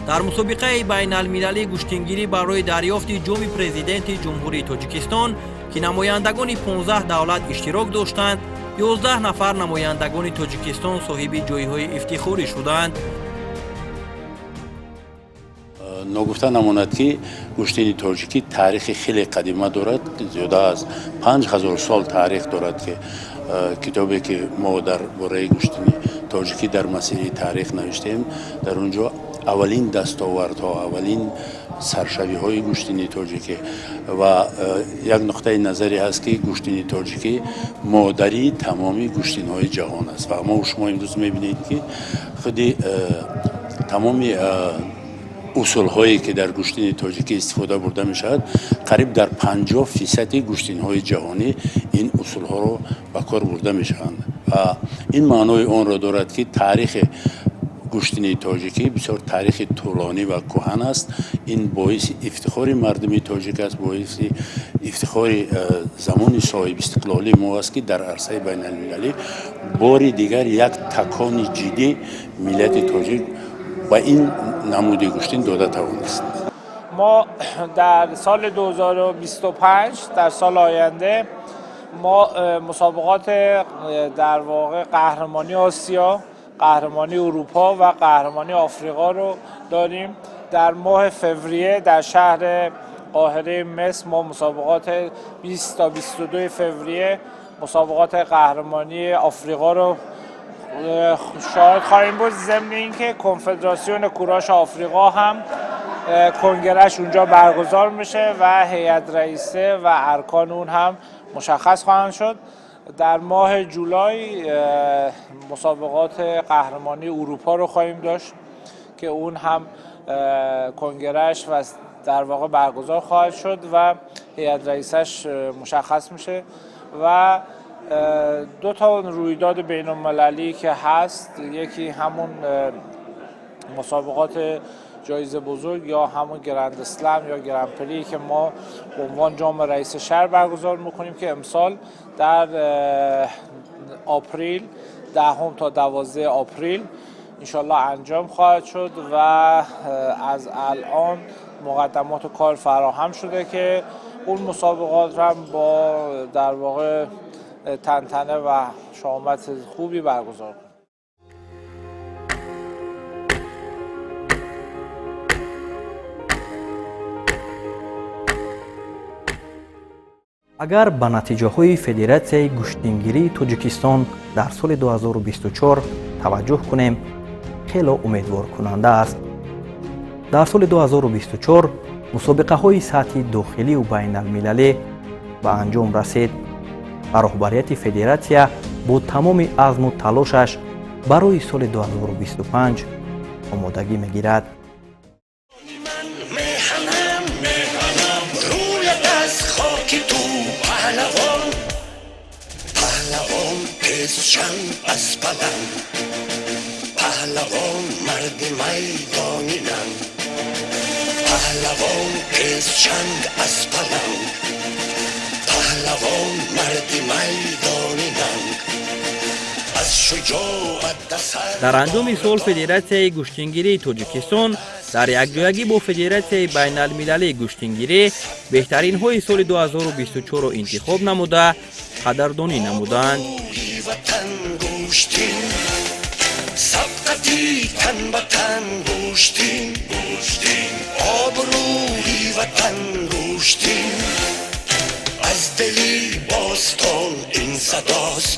در مسابقه بین المللی گوشتنگیری برای دریافت جام پرزیدنت جمهوری تاجیکستان که نمایندگان 15 دولت اشتراک داشتند، 11 نفر نمایندگان تاجیکستان صاحب جایهای افتخاری شدند. نگفته نماند که گوشتنی تاجیکی تاریخ خیلی قدیمه دارد، زیاده از 5000 سال تاریخ دارد که کتابی که ما در باره گوشتنی تاجیکی در مسیر تاریخ نوشتیم در اونجا اولین دستاوردها، اولین سرشوی های گوشتنی تاجیکی و یک نقطه نظری هست که گوشتنی تاجیکی مادری تمامی گوشتن های جهان است و ما شما امروز میبینید که خودی تمامی اصول هایی که در گوشتن تاجیکی استفاده برده می شود قریب در 50% گوشتن های جهانی این اصول ها رو به کار برده می شوند و این معنای آن را دارد که تاریخ گوشتنی تاجیکی بسیار تاریخ طولانی و کهن است. این باعث افتخار مردم تاجیک است، باعث افتخار زمان صاحب استقلالی ما است که در عرصه بین المللی بار دیگر یک تکان جدی ملت تاجیک و این نمود گوشتن داده توانست. ما در سال 2025 در سال آینده ما مسابقات در واقع قهرمانی آسیا، قهرمانی اروپا و قهرمانی آفریقا رو داریم. در ماه فوریه در شهر قاهره مصر ما مسابقات 20 تا 22 فوریه مسابقات قهرمانی آفریقا رو شاهد خواهیم بود. ضمن اینکه کنفدراسیون کوراش آفریقا هم کنگرهش اونجا برگزار میشه و هیئت رئیسه و ارکان اون هم مشخص خواهند شد. در ماه جولای مسابقات قهرمانی اروپا رو خواهیم داشت که اون هم کنگرهش و در واقع برگزار خواهد شد و هیئت رئیسش مشخص میشه و دو تا رویداد بین المللی که هست، یکی همون مسابقات جایزه بزرگ یا همون گرند اسلم یا گرند پری که ما به عنوان جام رئیس شهر برگزار میکنیم که امسال در آپریل 10 تا 12 آپریل انشالله انجام خواهد شد و از الان مقدمات کار فراهم شده که اون مسابقات هم با در واقع تنتنه و شامت خوبی برگزار کنیم. اگر به نتیجه های فدراسیون گوشتنگیری تاجیکستان در سال 2024 توجه کنیم، خیلی امیدوار کننده است. در سال 2024 مسابقه های سطح داخلی و بین المللی به انجام رسید و رهبریت فدراسیون با تمام عزم و تلاشش برای سال 2025 آمادگی میگیرد. پهلوان پسچند از پلنگ، پهلوان مرد میدانیدن، پهلوان پسچند از پلنگ، پهلوان مرد میدانیدن. در انجام سال فدراسیون گوشتنگیری تاجیکستان در یکجایگی با فدراسیون بین المللی گوشتنگیری بهترین های سال 2024 را انتخاب نموده قدردانی نمودند. سبقتی دلی تن به تن گوشتیم آبروی وطن گوشتیم از دلی باستان این صداست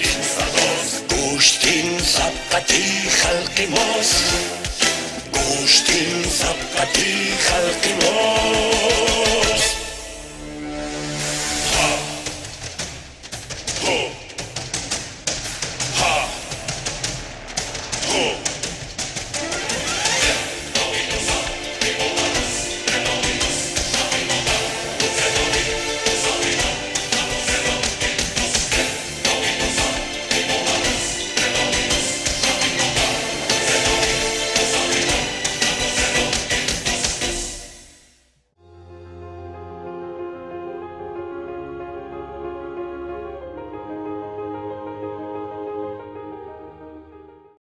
گوشتیم سبقتی خلق ماست گوشتیم سبقتی خلق ماست